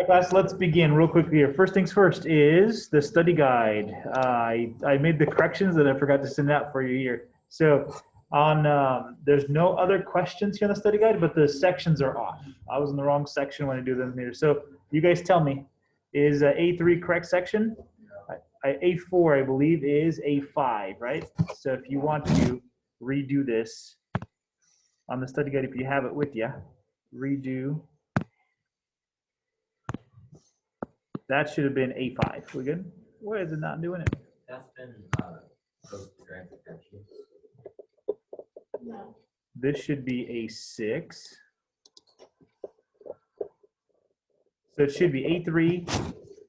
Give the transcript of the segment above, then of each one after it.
right, class, let's begin real quickly here. First things first is the study guide. I made the corrections that I forgot to send out for you here. So on there's no other questions here on the study guide, but the sections are off. I was in the wrong section when I do them here. So you guys tell me, is A3 correct section? A4, I believe, is A5, right? So if you want to redo this on the study guide, if you have it with you, redo. That should have been A5. We good? Why is it not doing it? That's been post-graphic actually. No. This should be A6. So it should be A3.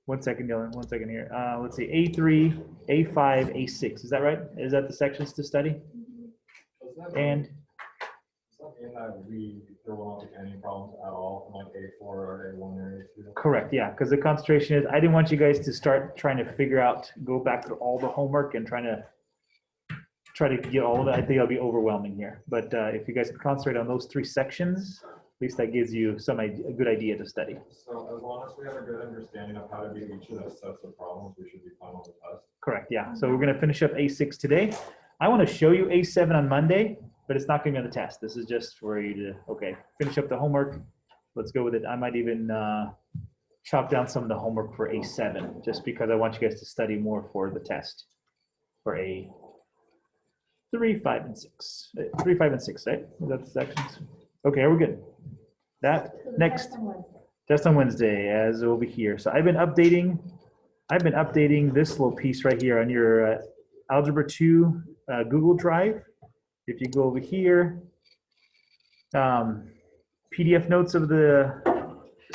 1 second, Dylan. 1 second here. Let's see. A3, A5, A6. Is that right? Is that the sections to study? And there won't be any problems at all from like A4 or A1 or A2. correct, yeah, because the concentration is, I didn't want you guys to start trying to figure out, go back through all the homework and try to get all of it. I think it'll be overwhelming here. But if you guys can concentrate on those 3 sections, at least that gives you a good idea to study. So as long as we have a good understanding of how to do each of those sets of problems, we should be fine on the test. Correct, yeah. So we're going to finish up A6 today. I want to show you A7 on Monday, but it's not going to be on the test. This is just for you to, okay, finish up the homework. Let's go with it. I might even chop down some of the homework for A7, just because I want you guys to study more for the test for A3, 5, and 6. 3, 5, and 6, right? Is that the sections? Okay, are we good? That next test on Wednesday, as over here. So I've been updating this little piece right here on your Algebra 2 Google Drive. If you go over here, PDF notes of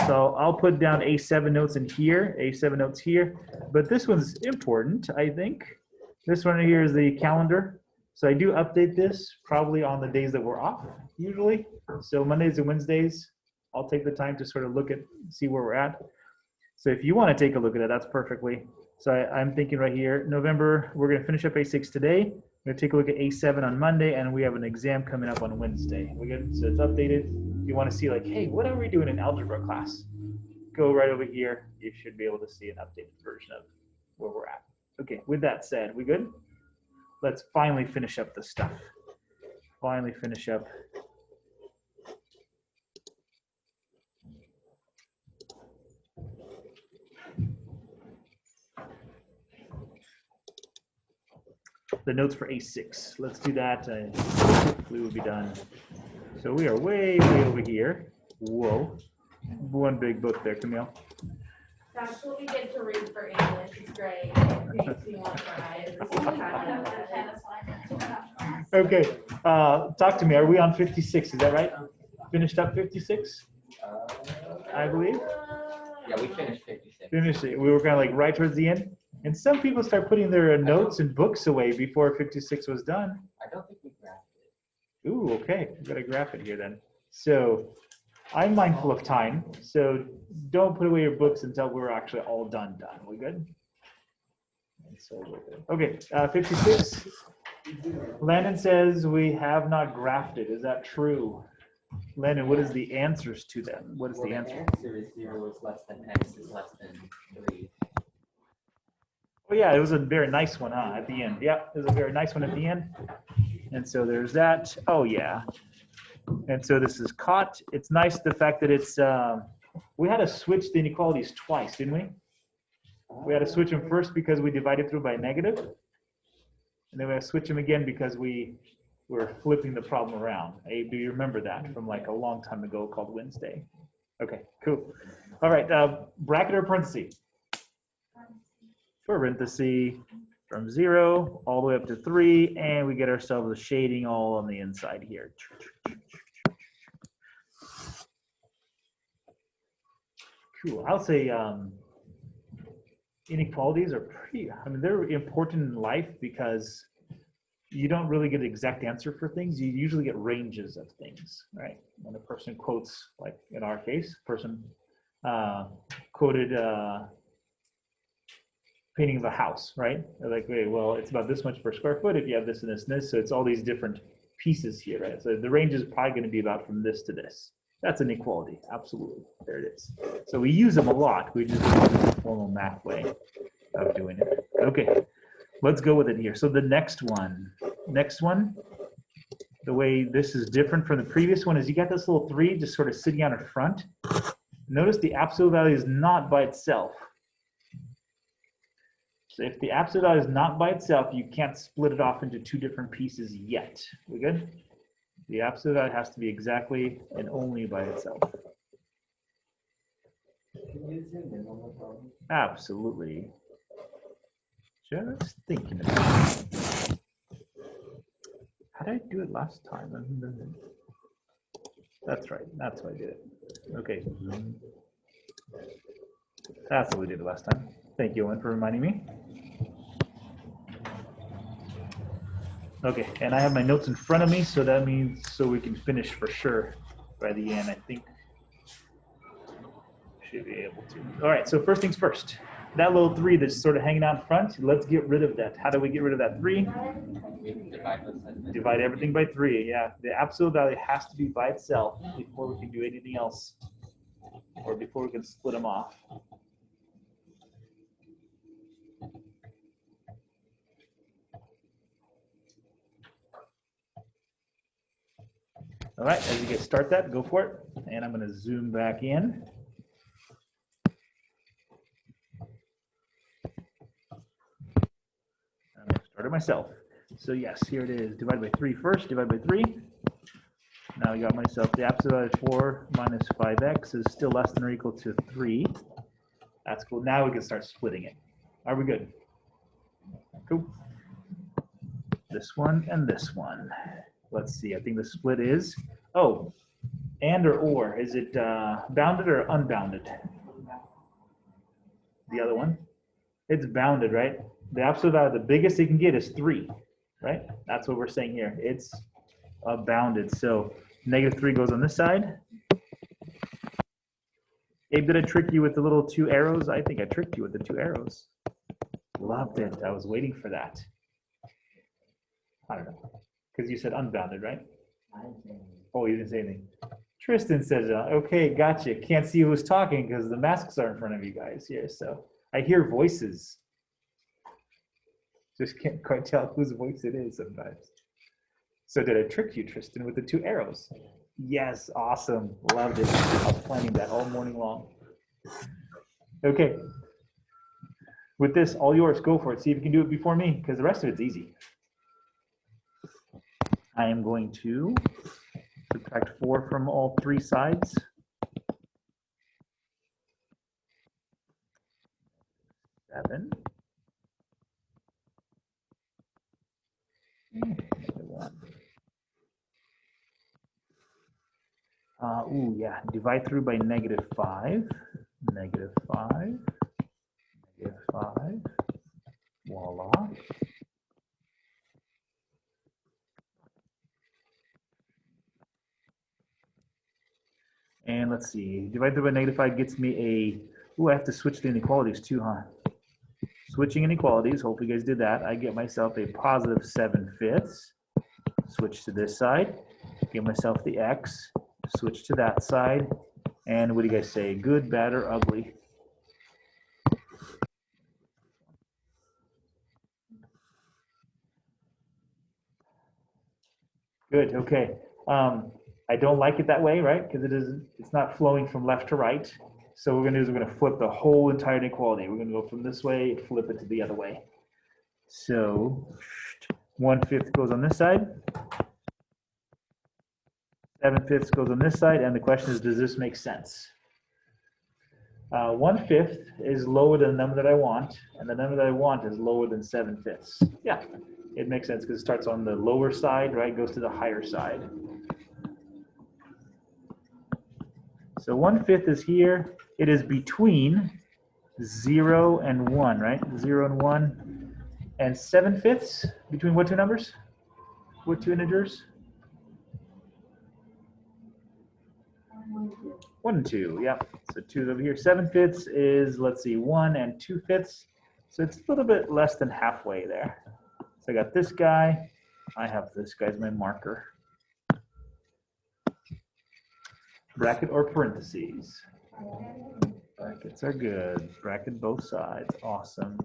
so I'll put down A7 notes in here, A7 notes here, but this one's important, I think. This one here is the calendar. So I do update this probably on the days that we're off, usually. So Mondays and Wednesdays, I'll take the time to sort of see where we're at. So if you want to take a look at it, that's perfectly. So I'm thinking right here, November, we're going to finish up A6 today. We're going to take a look at A7 on Monday, and we have an exam coming up on Wednesday. We get, so it's updated. If you want to see like, hey, what are we doing in algebra class? Go right over here. You should be able to see an updated version of where we're at. Okay, with that said, we good? Let's finally finish up the stuff. Finally finish up. The notes for A6. Let's do that. Hopefully we'll be done. So we are way over here. Whoa. One big book there, Camille. That's what we get to read for English. It's great. It makes me want to cry. Okay. Talk to me. Are we on 56? Is that right? Finished up 56? I believe. Yeah, we finished 56. Finished it. We were kind of like right towards the end. And some people start putting their notes and books away before 56 was done. I don't think we graphed it. Ooh, okay. We've got to graph it here then. So I'm mindful of time. So don't put away your books until we're actually all done. We good? Okay, 56. Landon says we have not graphed it. Is that true? Landon, what is the answers to them? What is the answer? The answer is 0 is less than x is less than 3. Oh yeah, it was a very nice one, huh, at the end. Yeah, it was a very nice one at the end. And so there's that. Oh yeah. And so this is caught. It's nice the fact that it's, we had to switch the inequalities twice, didn't we? We had to switch them first because we divided through by negative. And then we had to switch them again because we were flipping the problem around. Hey, do you remember that from like a long time ago called Wednesday? Okay, cool. All right, bracket or parenthesis? Parenthesis from 0 all the way up to 3, and we get ourselves a shading all on the inside here. Cool. I'll say inequalities are they're important in life because you don't really get the exact answer for things. You usually get ranges of things, right? When a person quotes, like in our case, person quoted painting of a house, right? They're like, okay, well, it's about this much per square foot if you have this and this and this. So it's all these different pieces here, right? So the range is probably going to be about from this to this. That's inequality, absolutely. There it is. So we use them a lot. We just use the formal math way of doing it. Okay, let's go with it here. So the next one, the way this is different from the previous one is you got this little 3 just sort of sitting out in front. Notice the absolute value is not by itself. So if the absolute value is not by itself, you can't split it off into 2 different pieces yet. We good? The absolute value has to be exactly and only by itself. Absolutely. Just thinking about it. How did I do it last time? That's right. That's what I did it. Okay. That's what we did it last time. Thank you, Owen, for reminding me. Okay, and I have my notes in front of me, so that means so we can finish for sure by the end, I think. Should be able to. All right, so first things first. That little 3 that's sort of hanging out in front, let's get rid of that. How do we get rid of that 3? Divide everything by 3, yeah. The absolute value has to be by itself before we can do anything else, or before we can split them off. All right, as you guys start that, go for it. And I'm going to zoom back in. I'm going to start it myself. So yes, here it is. Divide by 3 first, divide by 3. Now I got myself the absolute value of 4 minus 5x is still less than or equal to 3. That's cool. Now we can start splitting it. Are we good? Cool. This one and this one. Let's see. I think the split is, oh, and or. Is it bounded or unbounded? The other one? It's bounded, right? The absolute value, the biggest it can get is 3, right? That's what we're saying here. It's bounded. So -3 goes on this side. Abe, did I trick you with the little 2 arrows? I think I tricked you with the 2 arrows. Loved it. I was waiting for that. I don't know. Because you said unbounded, right? Oh, you didn't say anything. Tristan says, okay, gotcha. Can't see who's talking because the masks are in front of you guys here. So I hear voices. Just can't quite tell whose voice it is sometimes. So did I trick you, Tristan, with the 2 arrows? Yes, awesome. Loved it. I was planning that all morning long. Okay. With this, all yours. Go for it. See if you can do it before me because the rest of it's easy. I am going to subtract 4 from all 3 sides. Seven. Ooh, yeah. Divide through by -5. -5. -5. Voila. And let's see, divide through by -5 gets me a, ooh, I have to switch the inequalities too, huh? Switching inequalities, hopefully you guys did that. I get myself a positive 7/5. Switch to this side, give myself the x, switch to that side. And what do you guys say, good, bad, or ugly? Good, okay. I don't like it that way, right? Because it's not flowing from left to right. So what we're gonna do is we're gonna flip the whole entire inequality. We're gonna go from this way, flip it to the other way. So 1/5 goes on this side. 7/5 goes on this side. And the question is, does this make sense? 1/5 is lower than the number that I want. And the number that I want is lower than 7/5. Yeah, it makes sense because it starts on the lower side, right? Goes to the higher side. So 1/5 is here. It is between 0 and 1, right? 0 and 1. And 7/5 between what 2 numbers? What 2 integers? 1 and 2, yeah. So 2 is over here. 7/5 is, let's see, 1 and 2/5. So it's a little bit less than halfway there. So I got this guy. I have this guy as my marker. Bracket or parentheses? Brackets are good. Bracket both sides. Awesome.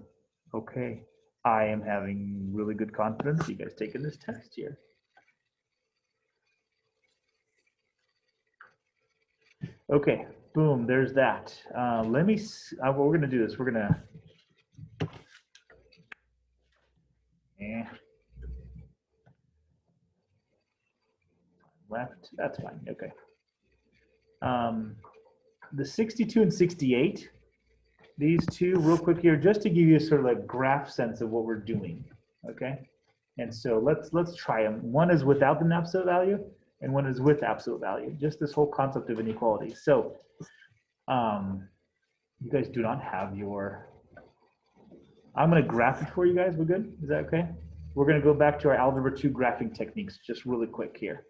Okay. I am having really good confidence you guys taking this test here. Okay, boom, there's that. Let me, what we're gonna do is we're gonna, left, that's fine, okay. The 62 and 68, these two real quick here, just to give you a sort of like graph sense of what we're doing, okay? And so let's try them. One is without the absolute value, and one is with absolute value, just this whole concept of inequality. So you guys do not have your, I'm gonna graph it for you guys, we're good? Is that okay? We're gonna go back to our Algebra 2 graphing techniques just really quick here.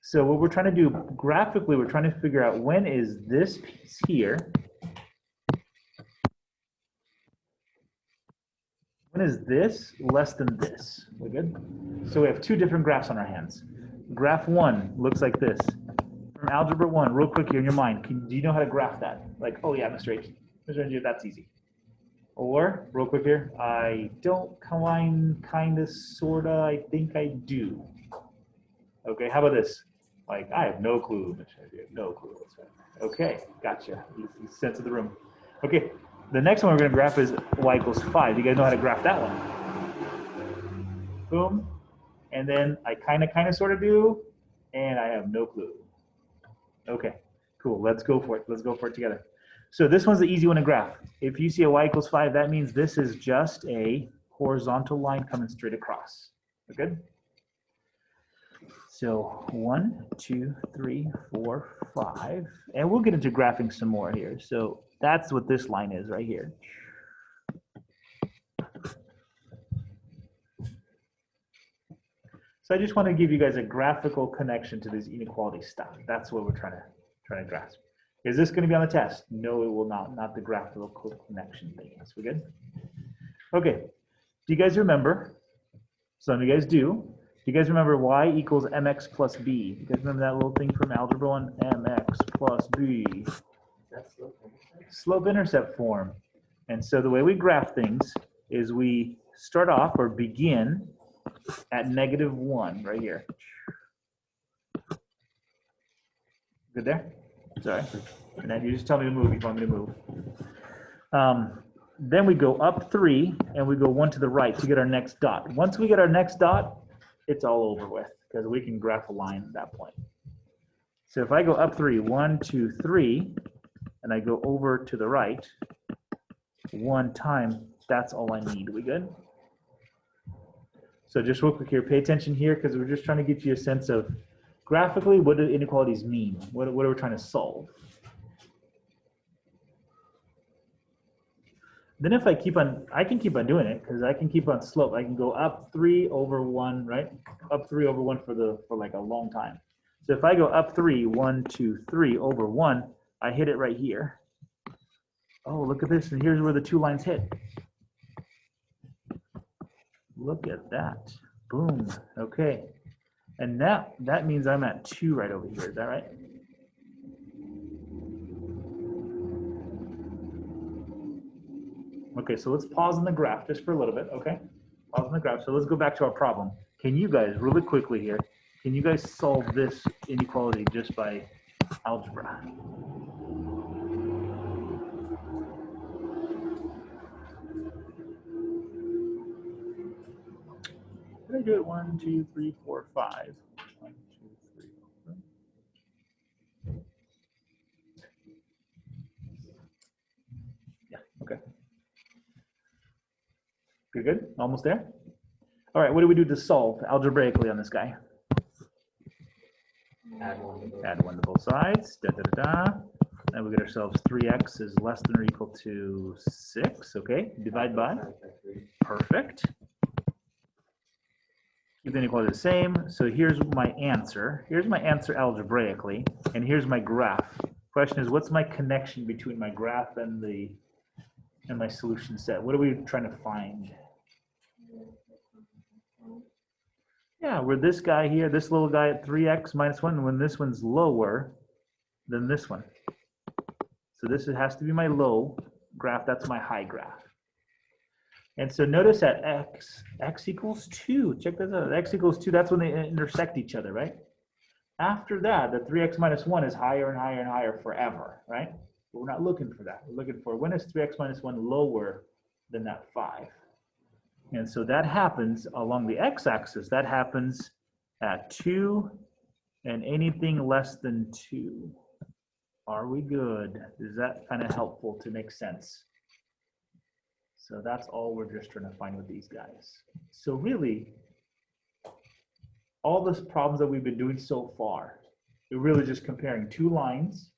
So what we're trying to do graphically, we're trying to figure out when is this piece here, when is this less than this? We good? So we have two different graphs on our hands. Graph 1 looks like this. From Algebra 1, real quick here in your mind, do you know how to graph that? Like, oh yeah, Mr. H, that's easy. Or, real quick here, I don't kinda, sorta, I think I do. Okay, how about this? Like, I have no clue, Mr. H, no clue. Okay, gotcha, you sense of the room. Okay, the next one we're gonna graph is y equals 5. You guys know how to graph that one? Boom. And then I kinda, sorta do, and I have no clue. Okay, cool, let's go for it. Let's go for it together. So this one's the easy one to graph. If you see a y equals 5, that means this is just a horizontal line coming straight across. We're good? So 1, 2, 3, 4, 5. And we'll get into graphing some more here. So that's what this line is right here. So I just want to give you guys a graphical connection to this inequality stuff. That's what we're trying to grasp. Is this going to be on the test? No, it will not the graphical connection thing. Yes, we good? Okay. Do you guys remember? Some of you guys do. Do you guys remember y equals mx plus b? You guys remember that little thing from Algebra 1? Mx plus b. That's Slope-intercept form. And so the way we graph things is we start off or begin at -1 right here. Good there? Sorry. And then you just tell me to move if you want me to move. Then we go up 3 and we go 1 to the right to get our next dot. Once we get our next dot, it's all over with because we can graph a line at that point. So if I go up 3, 1, 2, 3, and I go over to the right 1 time, that's all I need. We good? So just real quick here, pay attention here because we're just trying to get you a sense of graphically what do inequalities mean? What are we trying to solve? Then if I can keep on doing it because I can keep on slope. I can go up 3 over 1, right? Up 3 over 1 for like a long time. So if I go up 3, 1, 2, 3 over 1, I hit it right here. Oh, look at this, and here's where the two lines hit. Look at that. Boom. Okay. And that means I'm at 2 right over here. Is that right? Okay, so let's pause on the graph just for a little bit, okay? Pause on the graph. So let's go back to our problem. Can you guys, really quickly here, can you guys solve this inequality just by algebra? Did I do it 1, 2, 3, 4, 5? 1, 2, 3, 4. Yeah, okay. You're good? Almost there? All right, what do we do to solve algebraically on this guy? Add 1 to both sides. Da, da, da, da. And we get ourselves 3x is less than or equal to 6. Okay, divide by. Perfect. Keep the inequality the same. So here's my answer. Here's my answer algebraically, and here's my graph. Question is, what's my connection between my graph and my solution set? What are we trying to find? Yeah, where this guy here, this little guy at 3x minus 1, when this one's lower than this one. So this has to be my low graph. That's my high graph. And so notice at x equals 2. Check this out. X equals 2, that's when they intersect each other, right? After that, the 3x minus 1 is higher and higher and higher forever, right? But we're not looking for that. We're looking for when is 3x minus 1 lower than that 5. And so that happens along the x-axis. That happens at 2 and anything less than 2. Are we good? Is that kind of helpful to make sense? So that's all we're just trying to find with these guys. So really, all the problems that we've been doing so far, we're really just comparing two lines.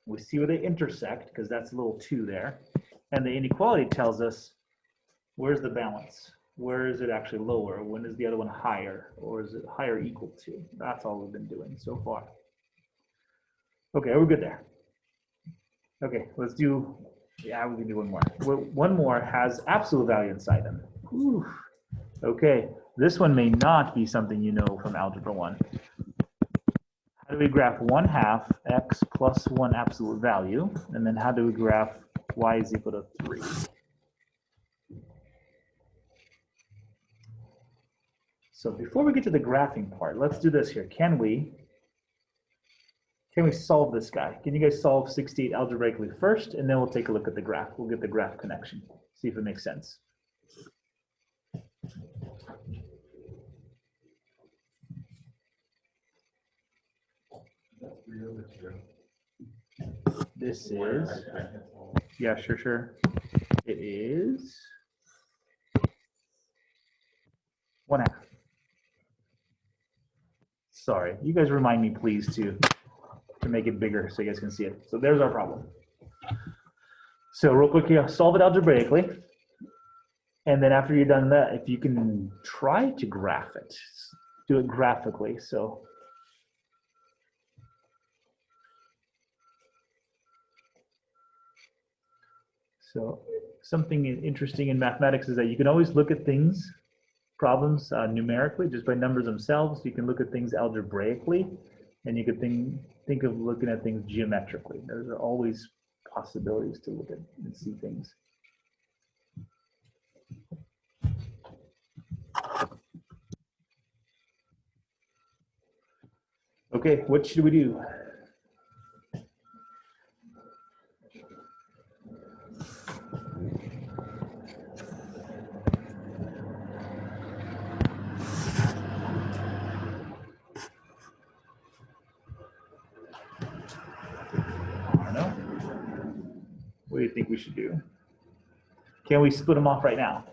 We see where they intersect, because that's a little 2 there. And the inequality tells us, where's the balance? Where is it actually lower? When is the other one higher? Or is it higher or equal to? That's all we've been doing so far. Okay, we're good there. Okay, let's do, yeah, we can do one more. One more has absolute value inside them. Ooh. Okay, this one may not be something you know from Algebra 1. How do we graph 1/2 x plus 1 absolute value? And then how do we graph y is equal to 3? So before we get to the graphing part, let's do this here. Can we solve this guy? Can you guys solve 68 algebraically first, and then we'll take a look at the graph. We'll get the graph connection, see if it makes sense. This is, yeah, sure. It is 1/2. Sorry, you guys remind me please to make it bigger so you guys can see it. So there's our problem. So real quick here, solve it algebraically. And then after you're done that, if you can try to graph it, do it graphically. So something interesting in mathematics is that you can always look at things, problems numerically, just by numbers themselves. You can look at things algebraically, and you could think of looking at things geometrically. Those are always possibilities to look at and see things. Okay, what should we do? I don't know. What do you think we should do? Can we split them off right now?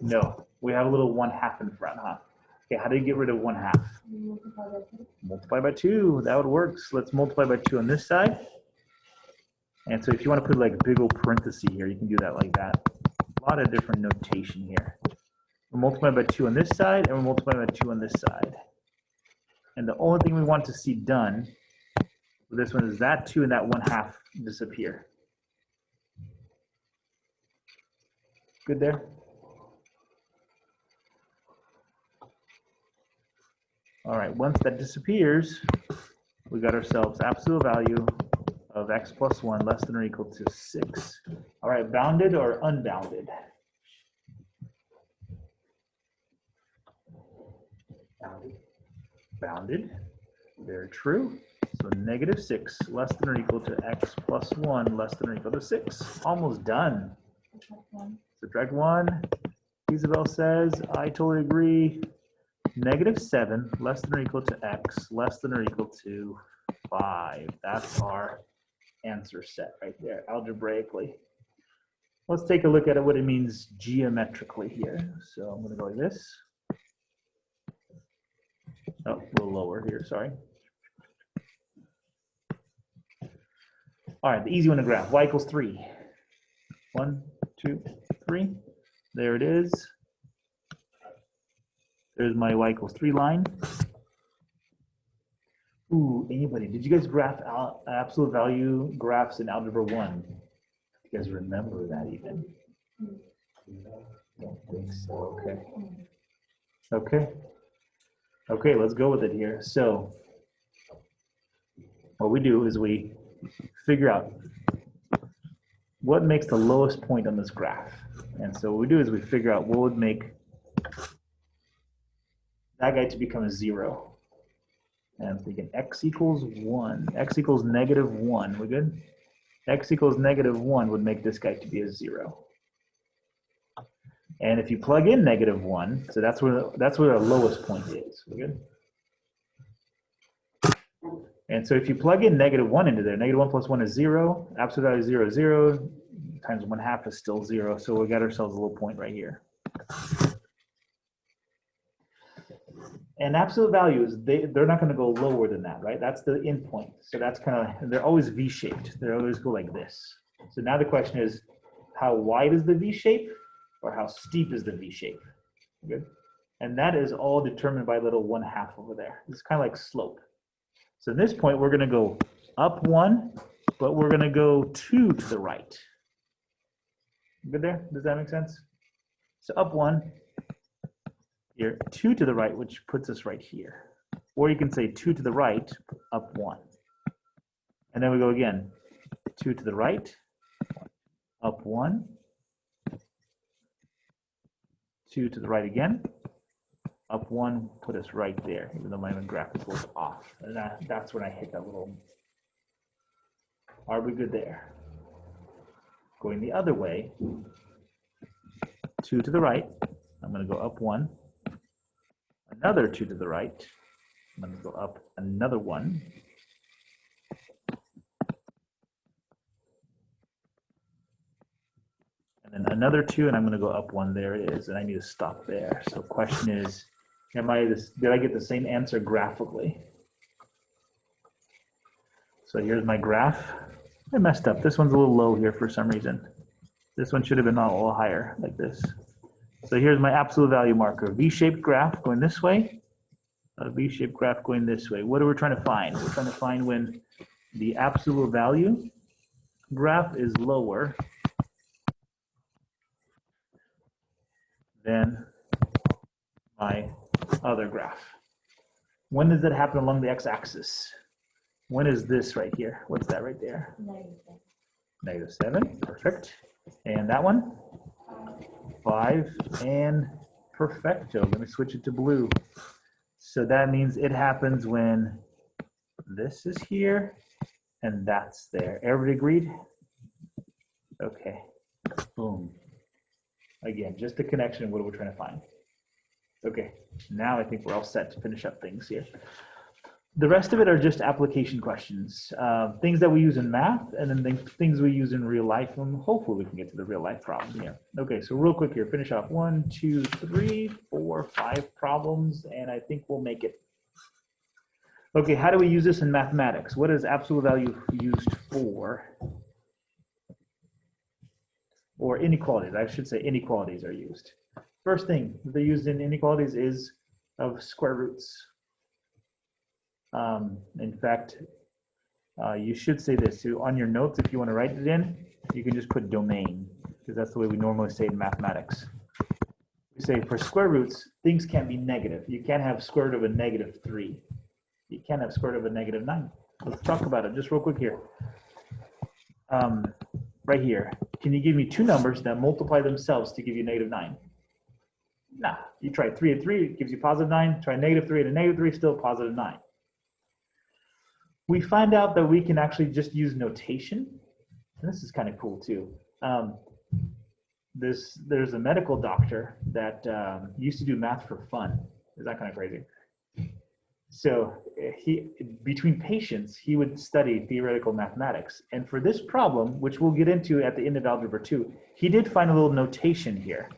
No. We have a little 1/2 in front, huh? Okay, how do you get rid of 1/2? Multiply by 2. That would work. So let's multiply by 2 on this side. And so if you want to put like a big old parenthesis here, you can do that like that. A lot of different notation here. We'll multiply by 2 on this side, and we'll multiply by 2 on this side. And the only thing we want to see done with this one is that 2 and that 1/2 disappear. Good there? All right, once that disappears, we got ourselves absolute value of x plus 1 less than or equal to 6. All right, bounded or unbounded? Bounded, very true. So -6 less than or equal to x plus 1 less than or equal to 6. Almost done. Subtract 1. Isabel says, I totally agree. -7 less than or equal to x less than or equal to 5. That's our answer set right there, algebraically. Let's take a look at what it means geometrically here. So I'm going to go like this. Oh, a little lower here, sorry. All right, the easy one to graph, y equals 3. 1, 2, 3. There it is. There's my y equals 3 line. Ooh, anybody, did you guys graph absolute value graphs in Algebra 1? You guys remember that even? Don't think so, okay. Okay. Okay, let's go with it here. So what we do is we figure out what makes the lowest point on this graph. And so what we do is we figure out what would make that guy to become a 0. And I'm thinking x equals 1. X equals -1. We good? X equals -1 would make this guy to be a 0. And if you plug in -1, so that's where the lowest point is. We good? And so if you plug in -1 into there, -1 plus 1 is 0. Absolute value is 0, 0. Times 1/2 is still 0. So we got ourselves a little point right here. And absolute values, they're not going to go lower than that, right? That's the endpoint. So that's kind of, they're always V-shaped. They always go like this. So now the question is, how wide is the V-shape or how steep is the V-shape? Good. And that is all determined by little 1/2 over there. It's kind of like slope. So at this point, we're going to go up 1, but we're going to go 2 to the right. Good there? Does that make sense? So up 1. Here, 2 to the right, which puts us right here. Or you can say 2 to the right, up 1. And then we go again. 2 to the right, up 1. 2 to the right again, up 1, put us right there, even though my graph is a little off. And that's when I hit that little. Are we good there? Going the other way, 2 to the right, I'm going to go up 1. Another 2 to the right. I'm going to go up another 1. And then another 2, and I'm going to go up 1. There it is. And I need to stop there. So the question is, did I get the same answer graphically? So here's my graph. I messed up. This one's a little low here for some reason. This one should have been a little higher, like this. So here's my absolute value marker. V-shaped graph going this way. A V-shaped graph going this way. What are we trying to find? We're trying to find when the absolute value graph is lower than my other graph. When does that happen along the x-axis? When is this right here? What's that right there? -7. Perfect. And that one? 5 and perfecto. Let me switch it to blue. So that means it happens when this is here and that's there. Everybody agreed? Okay. Boom. Again, just a connection. What are we trying to find? Okay. Now I think we're all set to finish up things here. The rest of it are just application questions, things that we use in math, and then things we use in real life, and hopefully we can get to the real life problem here. Okay, so real quick here, finish off 1, 2, 3, 4, 5 problems, and I think we'll make it. Okay, how do we use this in mathematics? What is absolute value used for? Or inequalities, I should say inequalities are used. First thing that they used in inequalities is of square roots. In fact, you should say this too. On your notes, if you want to write it in, you can just put domain, because that's the way we normally say it in mathematics. We say for square roots, things can't be negative. You can't have square root of a -3. You can't have square root of a -9. Let's talk about it just real quick here. Right here, can you give me 2 numbers that multiply themselves to give you -9? Nah, you try 3 and 3, it gives you +9. Try -3 and a -3, still +9. We find out that we can actually just use notation. And this is kind of cool too. There's a medical doctor that used to do math for fun. Is that kind of crazy? So between patients, he would study theoretical mathematics. And for this problem, which we'll get into at the end of Algebra 2, he did find a little notation here.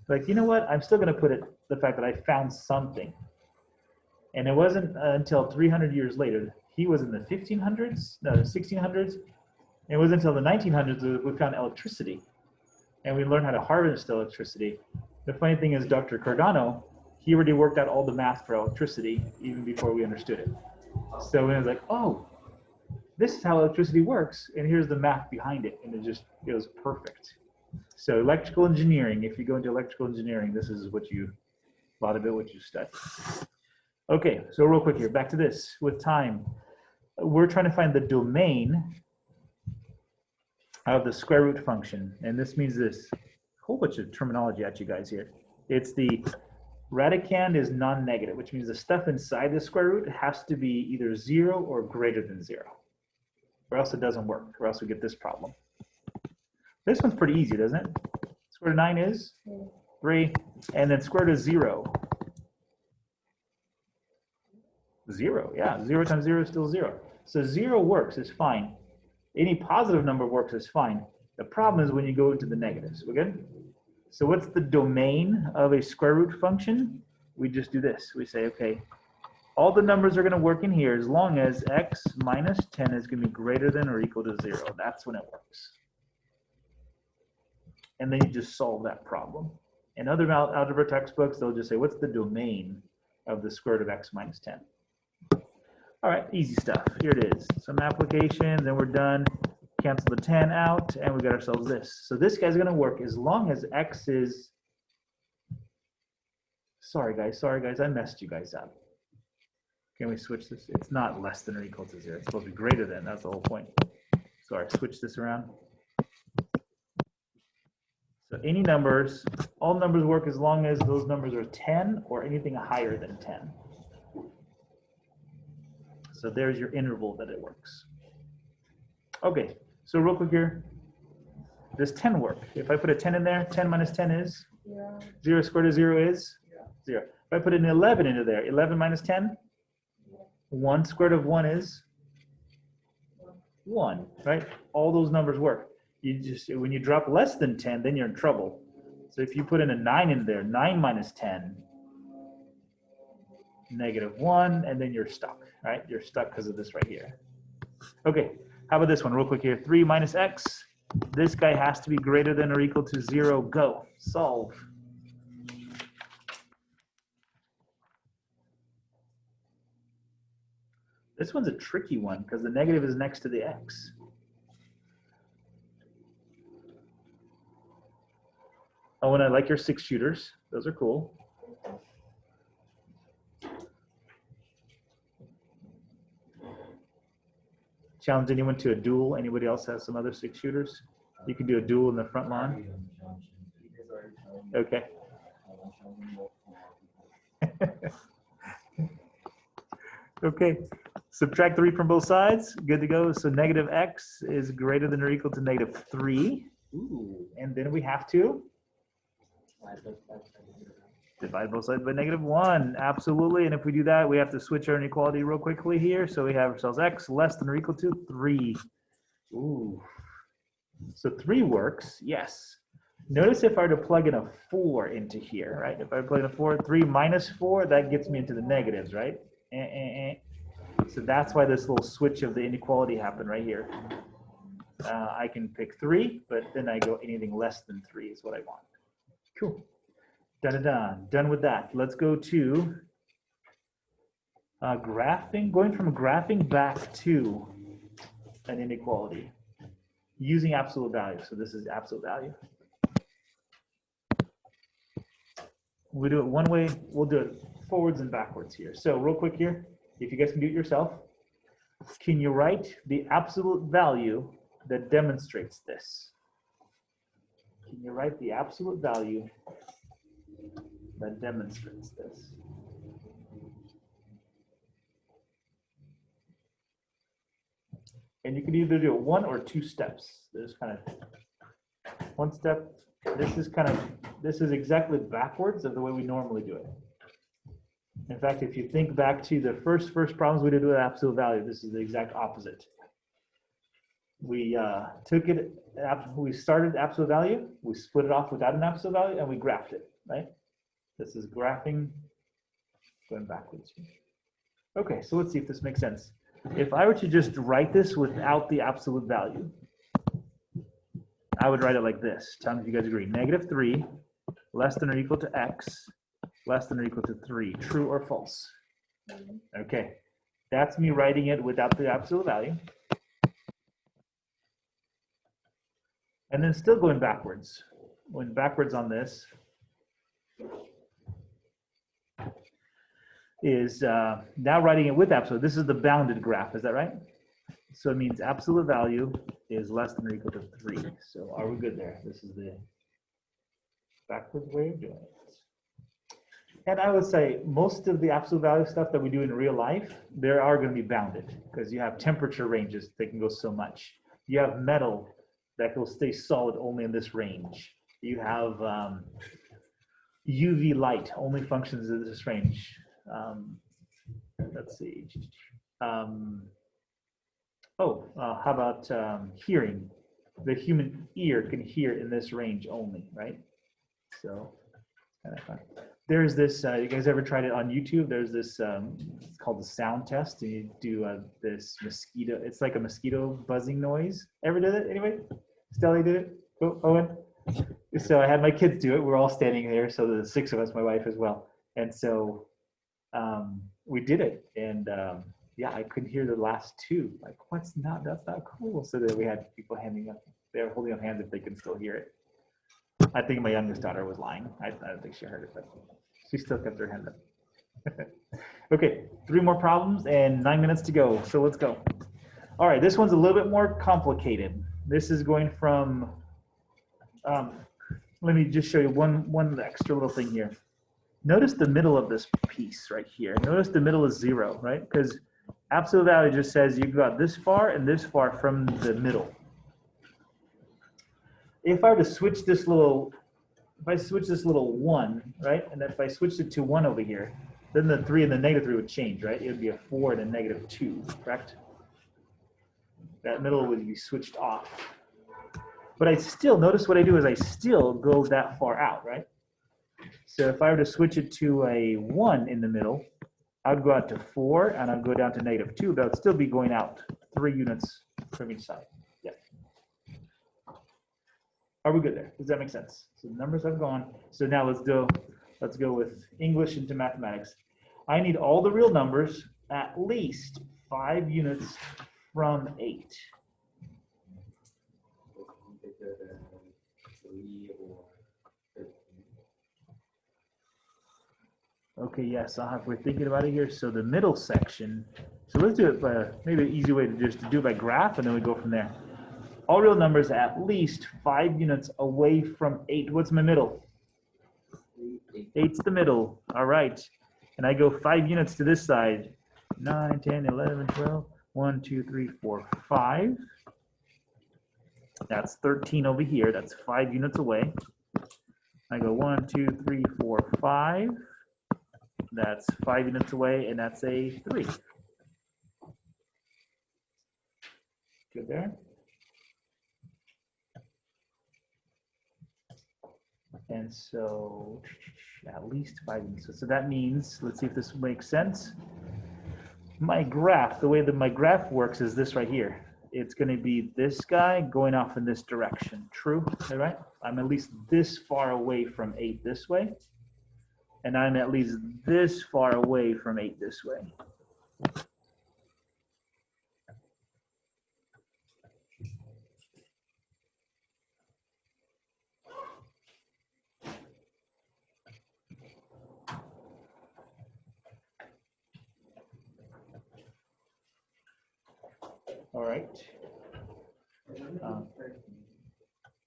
Like, you know what? I'm still going to put the fact that I found something. And it wasn't until 300 years later. He was in the 1500s, no, the 1600s. It wasn't until the 1900s that we found electricity. And we learned how to harvest electricity. The funny thing is Dr. Cardano, he already worked out all the math for electricity even before we understood it. So it was like, oh, this is how electricity works. And here's the math behind it. And it was perfect. So electrical engineering, if you go into electrical engineering, this is what you A lot of it what you study. Okay, so real quick here, back to this with time. We're trying to find the domain of the square root function. And this means this, a whole bunch of terminology at you guys here. It's the radicand is non-negative, which means the stuff inside the square root has to be either 0 or greater than 0, or else it doesn't work, or else we get this problem. This one's pretty easy, doesn't it? Square root of 9 is 3, and then square root of 0. 0, yeah, 0 times 0 is still 0. So 0 works, it's fine. Any positive number works, is fine. The problem is when you go into the negatives. We're good? So what's the domain of a square root function? We just do this. We say, okay, all the numbers are going to work in here as long as x minus 10 is going to be greater than or equal to 0. That's when it works. And then you just solve that problem. In other algebra textbooks, they'll just say, what's the domain of the square root of x minus 10? All right, easy stuff. Here it is. Some applications, and we're done. Cancel the 10 out, and we got ourselves this. So this guy's going to work as long as x is, sorry guys, I messed you guys up. Can we switch this? It's not less than or equal to 0. It's supposed to be greater than. That's the whole point. Sorry, switch this around. So any numbers, all numbers work as long as those numbers are 10 or anything higher than 10. So there's your interval that it works. Okay, so real quick here, does 10 work? If I put a 10 in there, 10 minus 10 is? 0 squared of 0 is? 0. If I put an 11 into there, 11 minus 10? 1 squared of 1 is? 1, right? All those numbers work. You just, when you drop less than 10, then you're in trouble. So if you put in a 9 in there, 9 minus 10, negative 1, and then you're stuck, right? You're stuck because of this right here. Okay, how about this one real quick here? 3 minus x. This guy has to be greater than or equal to 0. Go. Solve. This one's a tricky one because the negative is next to the x. Oh, and I like your 6 shooters. Those are cool. Challenge anyone to a duel. Anybody else has some other 6 shooters? You can do a duel in the front lawn. Okay. Okay. Subtract 3 from both sides. Good to go. So negative x is greater than or equal to negative 3. Ooh. And then we have to divide both sides by negative 1. Absolutely. And if we do that, we have to switch our inequality real quickly here. So we have ourselves x less than or equal to 3. Ooh. So 3 works. Yes. Notice if I were to plug in a 4 into here, right? If I plug in a 4, 3 minus 4, that gets me into the negatives, right? So that's why this little switch of the inequality happened right here. I can pick 3, but then I go anything less than 3 is what I want. Cool. Done with that. Let's go to graphing, going from graphing back to an inequality using absolute value. So this is absolute value. We do it one way, we'll do it forwards and backwards here. So real quick here, if you guys can do it yourself, can you write the absolute value that demonstrates this? Can you write the absolute value that demonstrates this? And you can either do it 1 or 2 steps. There's kind of 1 step. This is exactly backwards of the way we normally do it. In fact, if you think back to the first problems we did with absolute value, this is the exact opposite. We we started absolute value, we split it off without an absolute value, and we graphed it, right? This is graphing going backwards. Okay, so let's see if this makes sense. If I were to just write this without the absolute value, I would write it like this. Tell me if you guys agree. Negative 3 less than or equal to x less than or equal to 3. True or false? Okay, that's me writing it without the absolute value. And then still going backwards. Going backwards on this. is now writing it with absolute. This is the bounded graph, is that right? So it means absolute value is less than or equal to 3. So are we good there? This is the backwards way of doing it. And I would say most of the absolute value stuff that we do in real life, there are going to be bounded because you have temperature ranges that can go so much. You have metal that will stay solid only in this range. You have UV light only functions in this range. Let's see. How about hearing? The human ear can hear in this range only, right? So, kind of fun. There's this, you guys ever tried it on YouTube? There's this, it's called the sound test. And you do this mosquito, it's like a mosquito buzzing noise. Ever did it anyway? Stella did it? Oh, Owen? So I had my kids do it. We're all standing there. So the 6 of us, my wife as well. And so we did it. And yeah, I couldn't hear the last 2. Like, that's not cool. So then we had people they were holding up hands if they could still hear it. I think my youngest daughter was lying. I don't think she heard it, but she still kept her hand up. Okay, 3 more problems and 9 minutes to go. So let's go. All right, this one's a little bit more complicated. This is going from, let me just show you one extra little thing here. Notice the middle of this piece right here. Notice the middle is 0, right? Because absolute value just says you got this far and this far from the middle. If I were to switch this little, if I switch this little 1, right, and if I switched it to 1 over here, then the 3 and the -3 would change, right? It would be a 4 and a -2, correct? That middle would be switched off. But I still, notice what I do is I still go that far out, right? So if I were to switch it to a 1 in the middle, I would go out to 4 and I'd go down to -2, but I would still be going out 3 units from each side. Yeah. Are we good there? Does that make sense? So the numbers have gone. So now let's go with English into mathematics. I need all the real numbers at least 5 units from 8. Okay, yes, we're thinking about it here. So the middle section, so let's do it by, maybe an easy way to just do it by graph and then we go from there. All real numbers at least 5 units away from 8. What's my middle? 8's the middle. All right. And I go 5 units to this side. 9, 10, 11, 12. 1, 2, 3, 4, 5. That's 13 over here. That's 5 units away. I go 1, 2, 3, 4, 5. That's 5 units away, and that's a 3. Good there. And so at least 5 units. So that means, let's see if this makes sense. My graph, the way that my graph works is this right here. It's going to be this guy going off in this direction. True? Is that right? I'm at least this far away from 8 this way. And I'm at least this far away from 8 this way. All right.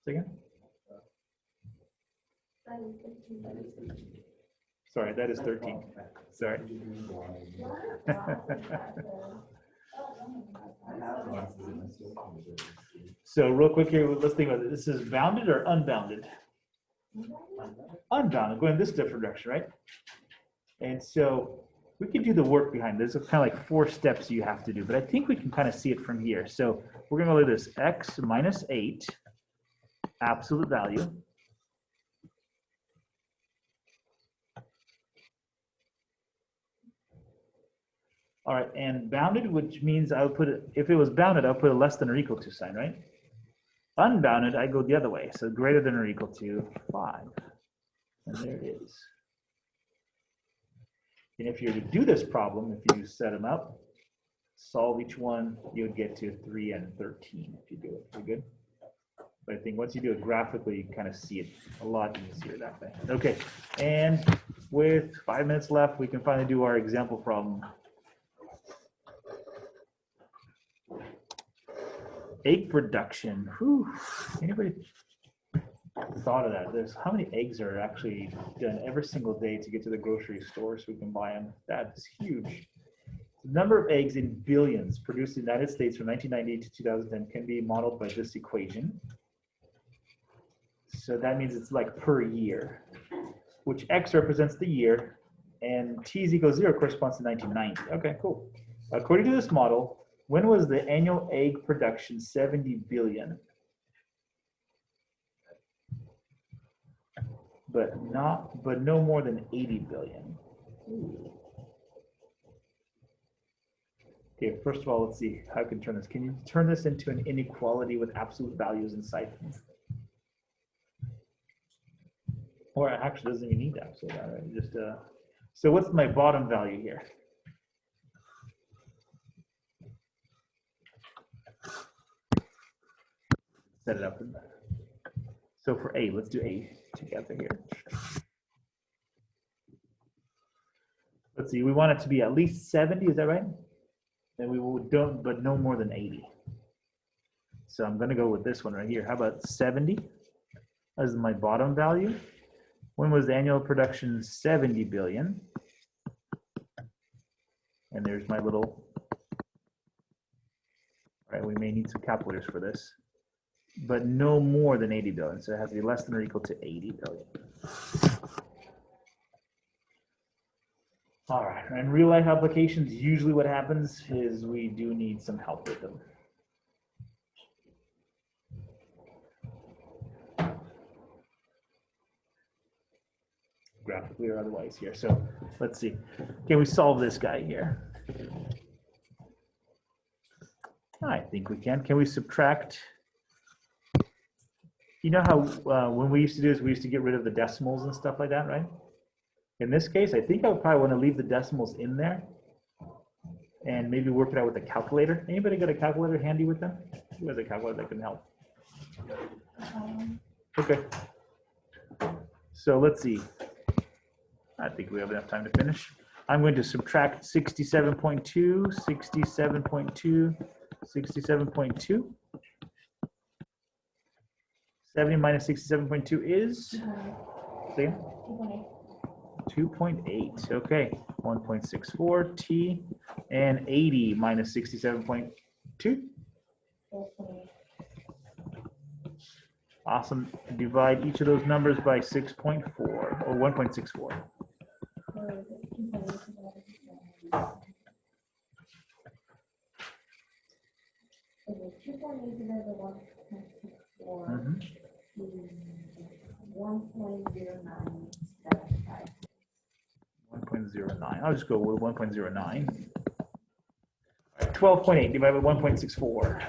Second. Sorry, that is 13. Sorry. So real quick here, let's think about it. This is bounded or unbounded? Unbounded, going this different direction, right? And so we can do the work behind this. It's kind of like 4 steps you have to do, but I think we can kind of see it from here. So we're going to look at this x minus 8, absolute value. All right, and bounded, which means I would put it, if it was bounded, I'll put a less than or equal to sign, right? Unbounded, I go the other way, so greater than or equal to 5. And there it is. And if you were to do this problem, if you set them up, solve each one, you would get to 3 and 13 if you do it. You good? But I think once you do it graphically, you kind of see it a lot easier that way. Okay, and with 5 minutes left, we can finally do our example problem. Egg production. Whew. Anybody thought of that? There's how many eggs are actually done every single day to get to the grocery store so we can buy them? That's huge. The number of eggs in billions produced in the United States from 1998 to 2010 can be modeled by this equation. So that means it's like per year, which X represents the year, and T is equals 0 corresponds to 1990. Okay, cool. According to this model, when was the annual egg production 70 billion? But no more than 80 billion. Okay, first of all, let's see how I can turn this. Can you turn this into an inequality with absolute values inside? Or it actually doesn't even need absolute value, right? Just so what's my bottom value here? Set it up. So for A, let's do A together here. Let's see, we want it to be at least 70, is that right? And we don't, but no more than 80. So I'm gonna go with this one right here. How about 70 as my bottom value? When was the annual production 70 billion? And there's my little, all right, we may need some calculators for this, but no more than 80 billion. So it has to be less than or equal to 80 billion. All right, in real life applications, usually what happens is we do need some help with them. Graphically or otherwise here. So let's see. Can we solve this guy here? I think we can. Can we subtract? You know how when we used to do this, we used to get rid of the decimals and stuff like that, right? In this case, I think I would probably want to leave the decimals in there and maybe work it out with a calculator. Anybody got a calculator handy with them? Who has a calculator that can help? Okay. So let's see. I think we have enough time to finish. I'm going to subtract 67.2, 67.2, 67.2. 70 minus 67.2 is 2.8. Okay, 1.64 T, and 80 minus 67.2. Awesome. Divide each of those numbers by 6.4 or 1.64. Mm-hmm. 1.09. I'll just go with 1.09. 12.8 divided by 1.64.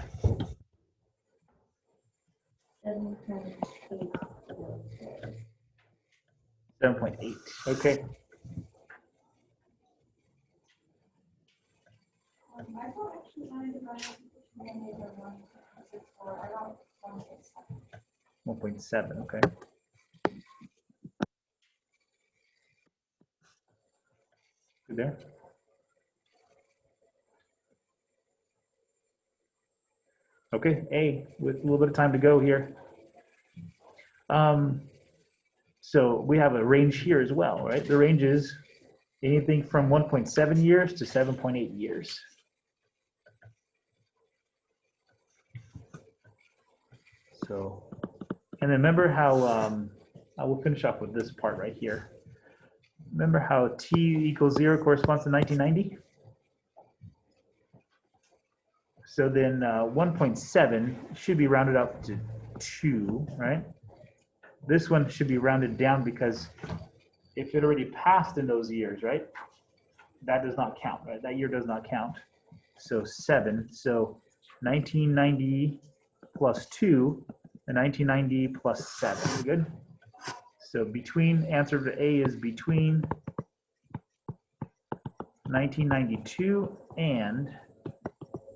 7.8. Okay. I don't actually want to divide 1.7. Okay. Good there. Okay, A, with a little bit of time to go here. So we have a range here as well, right? The range is anything from 1.7 years to 7.8 years. So, and remember how, I will finish off with this part right here. Remember how T equals 0 corresponds to 1990? So then 1.7 should be rounded up to 2, right? This one should be rounded down because if it already passed in those years, right? That does not count, right? That year does not count. So 7. So 1990 plus 2 and 1990 plus 7. Good? So between, answer to A is between 1992 and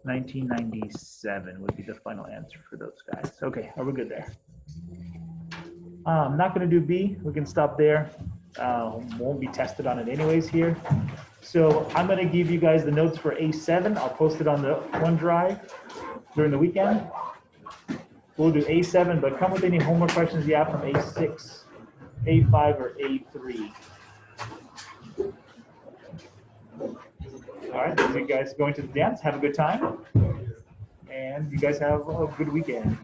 1997 would be the final answer for those guys. Okay, are we good there? I'm not going to do B. We can stop there. won't be tested on it anyways here. So I'm gonna give you guys the notes for A7. I'll post it on the OneDrive during the weekend. We'll do A7, but come with any homework questions you have from A6, A5, or A3. All right, those of you guys going to the dance, have a good time. And you guys have a good weekend.